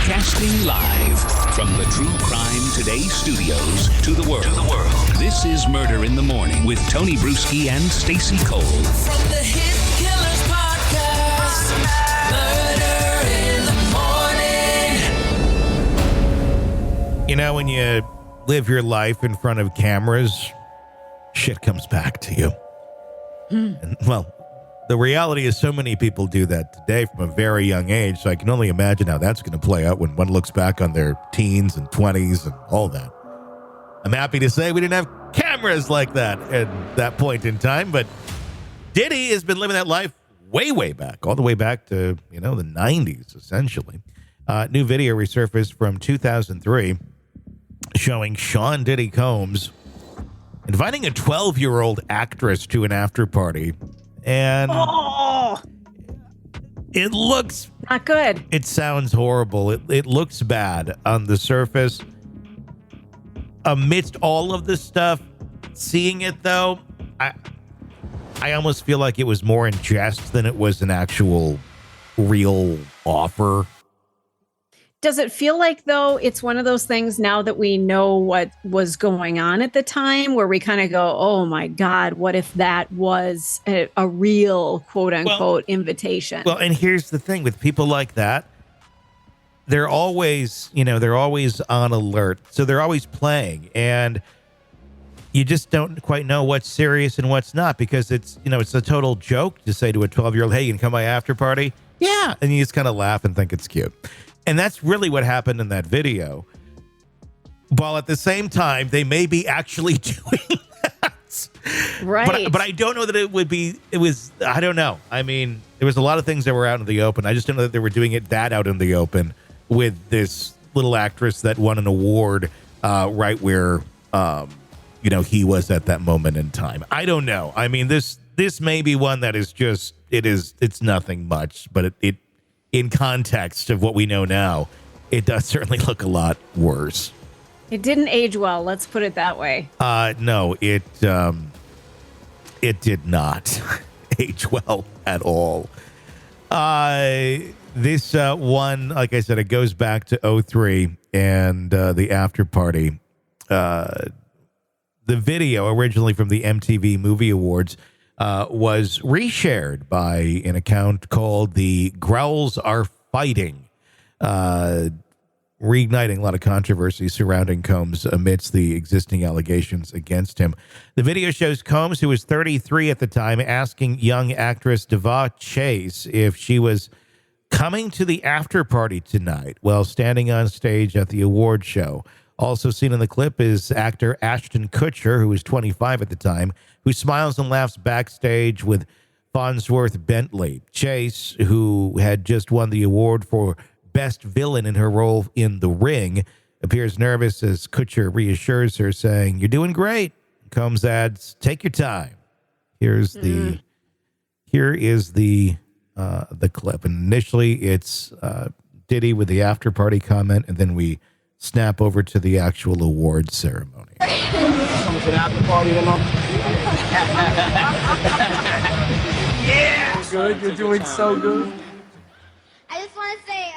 Broadcasting live from the True Crime Today studios to the world. This is Murder in the Morning with Tony Bruschi and Stacey Cole. From the Hit Killers podcast, Murder in the Morning. You know, when you live your life in front of cameras, shit comes back to you. And, well, the reality is so many people do that today from a very young age, so I can only imagine how that's going to play out when one looks back on their teens and 20s and all that. I'm happy to say we didn't have cameras like that at that point in time, but Diddy has been living that life way back, all the way back to, the 90s, essentially. New video resurfaced from 2003 showing Sean Diddy Combs inviting a 12-year-old actress to an after party. And it looks not good. It sounds horrible. It looks bad on the surface. Amidst all of this stuff, seeing it though, I almost feel like it was more in jest than it was an actual real offer. Does it feel like, though, it's one of those things now that we know what was going on at the time where we kind of go, oh, my God, what if that was a real, quote unquote, invitation? Well, and here's the thing with people like that. They're always, they're always on alert. So they're always playing. And you just don't quite know what's serious and what's not because it's a total joke to say to a 12-year-old, hey, you can come to my after party? Yeah. And you just kind of laugh and think it's cute. And that's really what happened in that video. While at the same time, they may be actually doing that. Right. But I don't know that I don't know. I mean, there was a lot of things that were out in the open. I just don't know that they were doing it that out in the open with this little actress that won an award right where, he was at that moment in time. I don't know. I mean, this may be one that is just, it's nothing much, but it in context of what we know now, it does certainly look a lot worse. It didn't age well. Let's put it that way. No, it did not age well at all. This one, like I said, it goes back to 2003 and the after party. The video originally from the MTV Movie Awards was reshared by an account called The Growls Are Fighting, reigniting a lot of controversy surrounding Combs amidst the existing allegations against him. The video shows Combs, who was 33 at the time, asking young actress Daveigh Chase if she was coming to the after party tonight while standing on stage at the award show. Also seen in the clip is actor Ashton Kutcher, who was 25 at the time, who smiles and laughs backstage with Fonzworth Bentley. Chase, who had just won the award for Best Villain in her role in The Ring, appears nervous as Kutcher reassures her, saying, "You're doing great." Combs adds, "Take your time." Here is the clip. And initially, it's Diddy with the after party comment, and then we snap over to the actual award ceremony. Coming to the after party tonight? Yeah! Good, you're doing so good. I just want to say,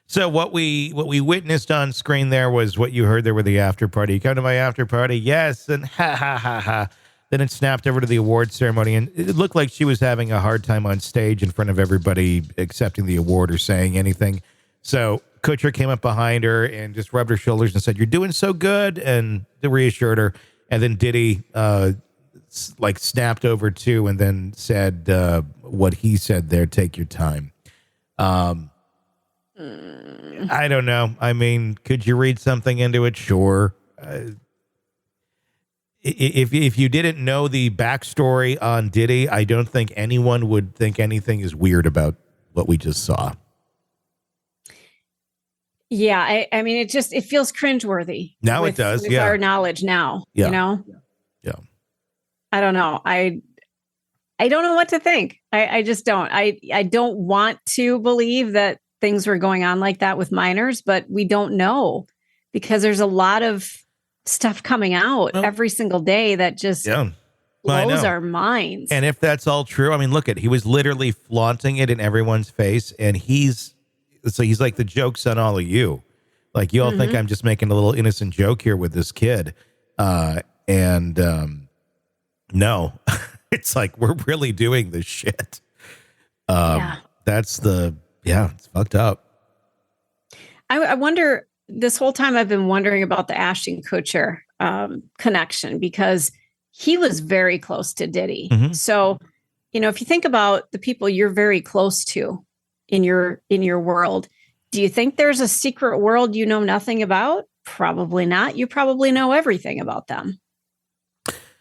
So what we witnessed on screen there was what you heard there with the after party. You come to my after party? Yes, and ha ha ha ha. Then it snapped over to the award ceremony, and it looked like she was having a hard time on stage in front of everybody accepting the award or saying anything. So Kutcher came up behind her and just rubbed her shoulders and said, "You're doing so good," and reassured her. And then Diddy snapped over too and then said what he said there, "Take your time." I don't know. I mean, could you read something into it? Sure. If you didn't know the backstory on Diddy, I don't think anyone would think anything is weird about what we just saw. Yeah, I mean, it feels cringeworthy. Now it does, with yeah. our knowledge now, Yeah. Yeah. I don't know. I don't know what to think. I just don't. I don't want to believe that things were going on like that with minors, but we don't know because there's a lot of stuff coming out every single day that just Well, I blows know. our minds. And if that's all true, I mean, look at, he was literally flaunting it in everyone's face, and he's like the joke's on all of you. Like, you all think I'm just making a little innocent joke here with this kid. No, it's like, we're really doing this shit. It's fucked up. I wonder, this whole time I've been wondering about the Ashton Kutcher connection, because he was very close to Diddy. So, if you think about the people you're very close to in your world, do you think there's a secret world you know nothing about? Probably not. You probably know everything about them.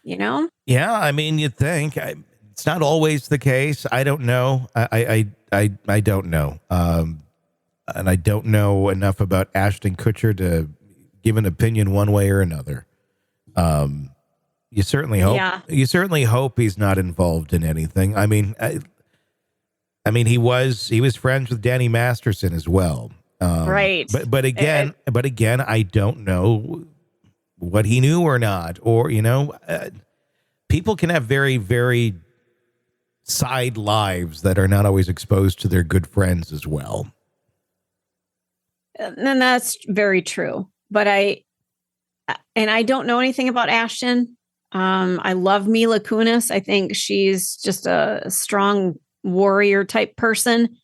Yeah, I mean, you'd think. It's not always the case. I don't know. I don't know. And I don't know enough about Ashton Kutcher to give an opinion one way or another. You certainly hope. Yeah. You certainly hope he's not involved in anything. I mean, he was friends with Danny Masterson as well. Right. But again, I don't know what he knew or not, or people can have very, very side lives that are not always exposed to their good friends as well. And that's very true. But I don't know anything about Ashton. I love Mila Kunis. I think she's just a strong warrior type person.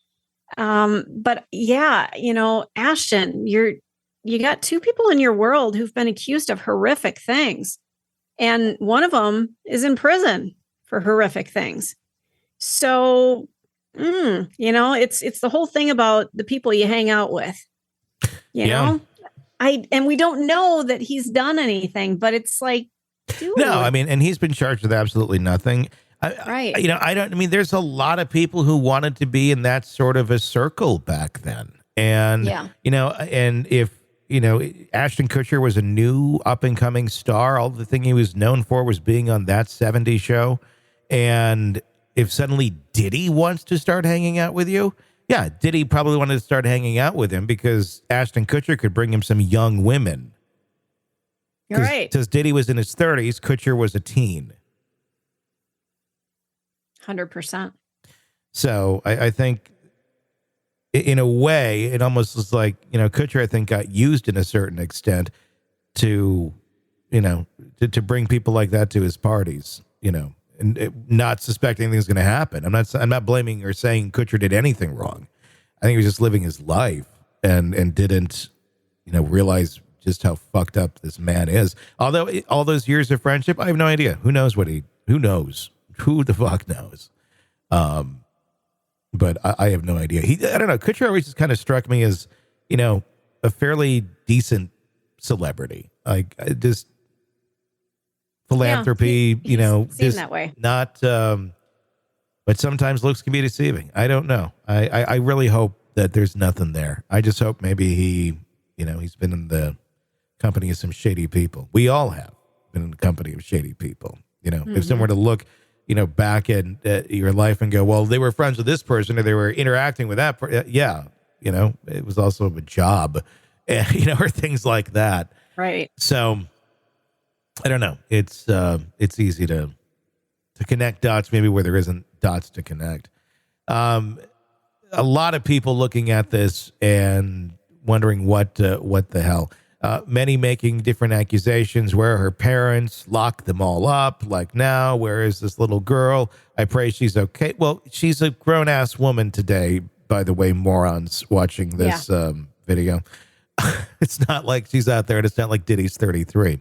But yeah, Ashton, you got two people in your world who've been accused of horrific things. And one of them is in prison for horrific things. So, it's the whole thing about the people you hang out with, you know? And we don't know that he's done anything, but it's like, dude. No, I mean, and he's been charged with absolutely nothing. Right. There's a lot of people who wanted to be in that sort of a circle back then. And, and if, Ashton Kutcher was a new up and coming star, all the thing he was known for was being on That 70s Show. And if suddenly Diddy wants to start hanging out with you, yeah, Diddy probably wanted to start hanging out with him because Ashton Kutcher could bring him some young women. You're right. Because Diddy was in his 30s, Kutcher was a teen. 100%. So I think in a way, it almost was like, Kutcher, I think, got used in a certain extent to bring people like that to his parties, and not suspecting anything's going to happen. I'm not blaming or saying Kutcher did anything wrong. I think he was just living his life and didn't, realize just how fucked up this man is. Although all those years of friendship, I have no idea. Who knows? Who the fuck knows? But I have no idea. I don't know. Kutcher always just kind of struck me as, a fairly decent celebrity. Like, just philanthropy, seemed that way. Not, but sometimes looks can be deceiving. I don't know. I really hope that there's nothing there. I just hope maybe he, he's been in the company of some shady people. We all have been in the company of shady people. If someone were to look, back in your life and go, well, they were friends with this person or they were interacting with that. It was also a job, or things like that. Right. So I don't know. It's easy to connect dots, maybe where there isn't dots to connect. A lot of people looking at this and wondering what the hell. Many making different accusations. Where are her parents? Lock them all up. Like, now, where is this little girl? I pray she's okay. Well, she's a grown-ass woman today, by the way, morons watching this video. It's not like she's out there, and it's not like Diddy's 33.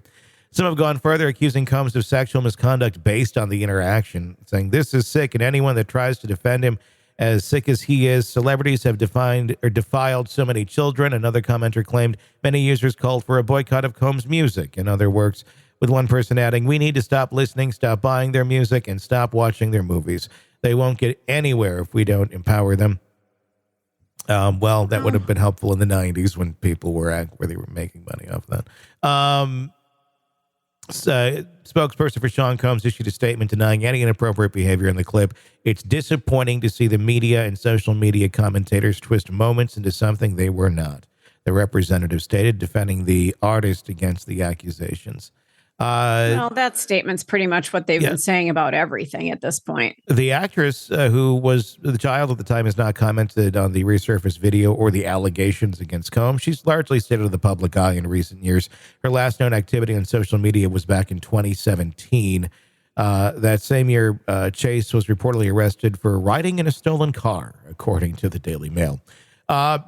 Some have gone further, accusing Combs of sexual misconduct based on the interaction, saying this is sick, and anyone that tries to defend him, as sick as he is, celebrities have defiled so many children. Another commenter claimed many users called for a boycott of Combs' music and other works, with one person adding, we need to stop listening, stop buying their music, and stop watching their movies. They won't get anywhere if we don't empower them. Well, that would have been helpful in the 90s when people where they were making money off that. Spokesperson for Sean Combs issued a statement denying any inappropriate behavior in the clip. It's disappointing to see the media and social media commentators twist moments into something they were not, the representative stated, defending the artist against the accusations. Well, that statement's pretty much what they've been saying about everything at this point. The actress who was the child at the time has not commented on the resurfaced video or the allegations against Combs. She's largely stayed out of the public eye in recent years. Her last known activity on social media was back in 2017. That same year, Chase was reportedly arrested for riding in a stolen car, according to the Daily Mail. There's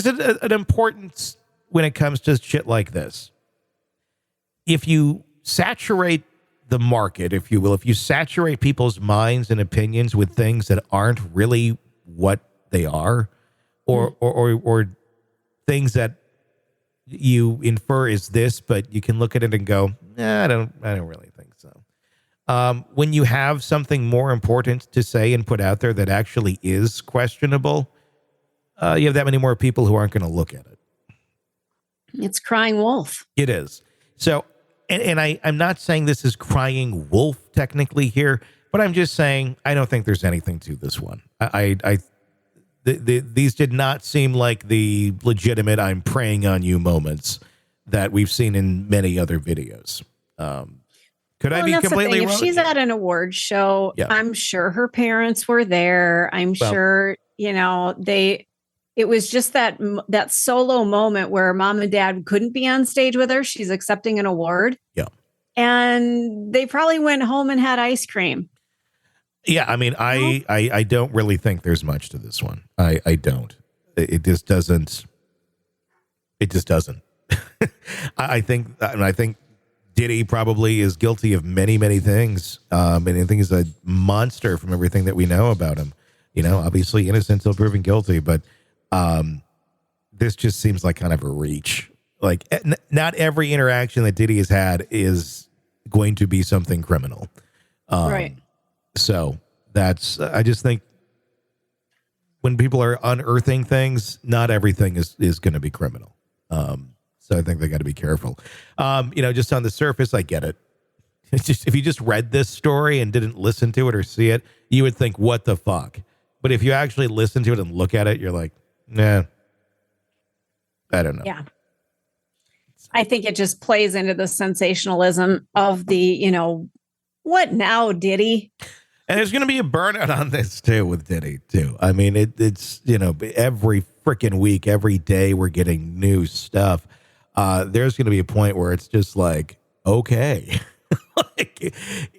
an importance when it comes to shit like this. If you saturate the market, if you will, if you saturate people's minds and opinions with things that aren't really what they are, or things that you infer is this, but you can look at it and go, I don't really think so. When you have something more important to say and put out there that actually is questionable, you have that many more people who aren't going to look at it. It's crying wolf. It is. So, and I'm not saying this is crying wolf technically here, but I'm just saying I don't think there's anything to this one. These did not seem like the legitimate "I'm preying on you" moments that we've seen in many other videos. Could I be completely wrong? If she's at an award show, I'm sure her parents were there. I'm sure, it was just that solo moment where mom and dad couldn't be on stage with her. She's accepting an award. Yeah. And they probably went home and had ice cream. Yeah. I mean, I don't really think there's much to this one. I don't. It just doesn't. I think Diddy probably is guilty of many, many things. And I think he's a monster from everything that we know about him. Obviously innocent until proven guilty, but this just seems like kind of a reach. Like, not every interaction that Diddy has had is going to be something criminal. Right. So I just think when people are unearthing things, not everything is going to be criminal. So I think they got to be careful. Just on the surface, I get it. It's just, if you just read this story and didn't listen to it or see it, you would think, what the fuck? But if you actually listen to it and look at it, you're like, nah, I don't know. Yeah. I think it just plays into the sensationalism of the, what now, Diddy? And there's going to be a burnout on this too with Diddy too. I mean, it's every freaking week, every day we're getting new stuff. There's going to be a point where it's just like, okay.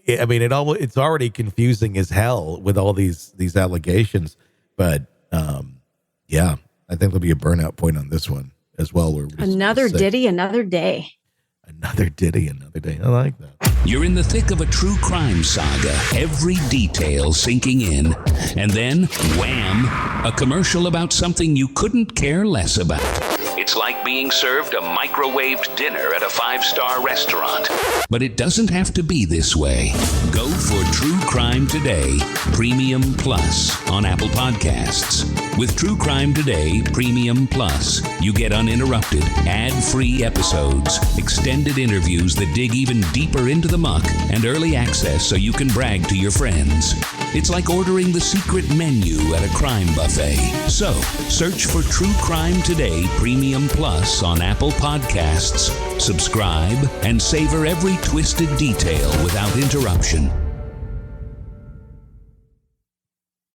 It's already confusing as hell with all these allegations, but I think there'll be a burnout point on this one as well. Where another Diddy, another day. Another Diddy, another day. I like that. You're in the thick of a true crime saga, every detail sinking in, and then, wham, a commercial about something you couldn't care less about. It's like being served a microwaved dinner at a 5-star restaurant. But it doesn't have to be this way. Go for True Crime Today, Premium Plus on Apple Podcasts. With True Crime Today, Premium Plus, you get uninterrupted, ad-free episodes, extended interviews that dig even deeper into the muck, and early access so you can brag to your friends. It's like ordering the secret menu at a crime buffet. So, search for True Crime Today, Premium Plus on Apple Podcasts, subscribe, and savor every twisted detail without interruption.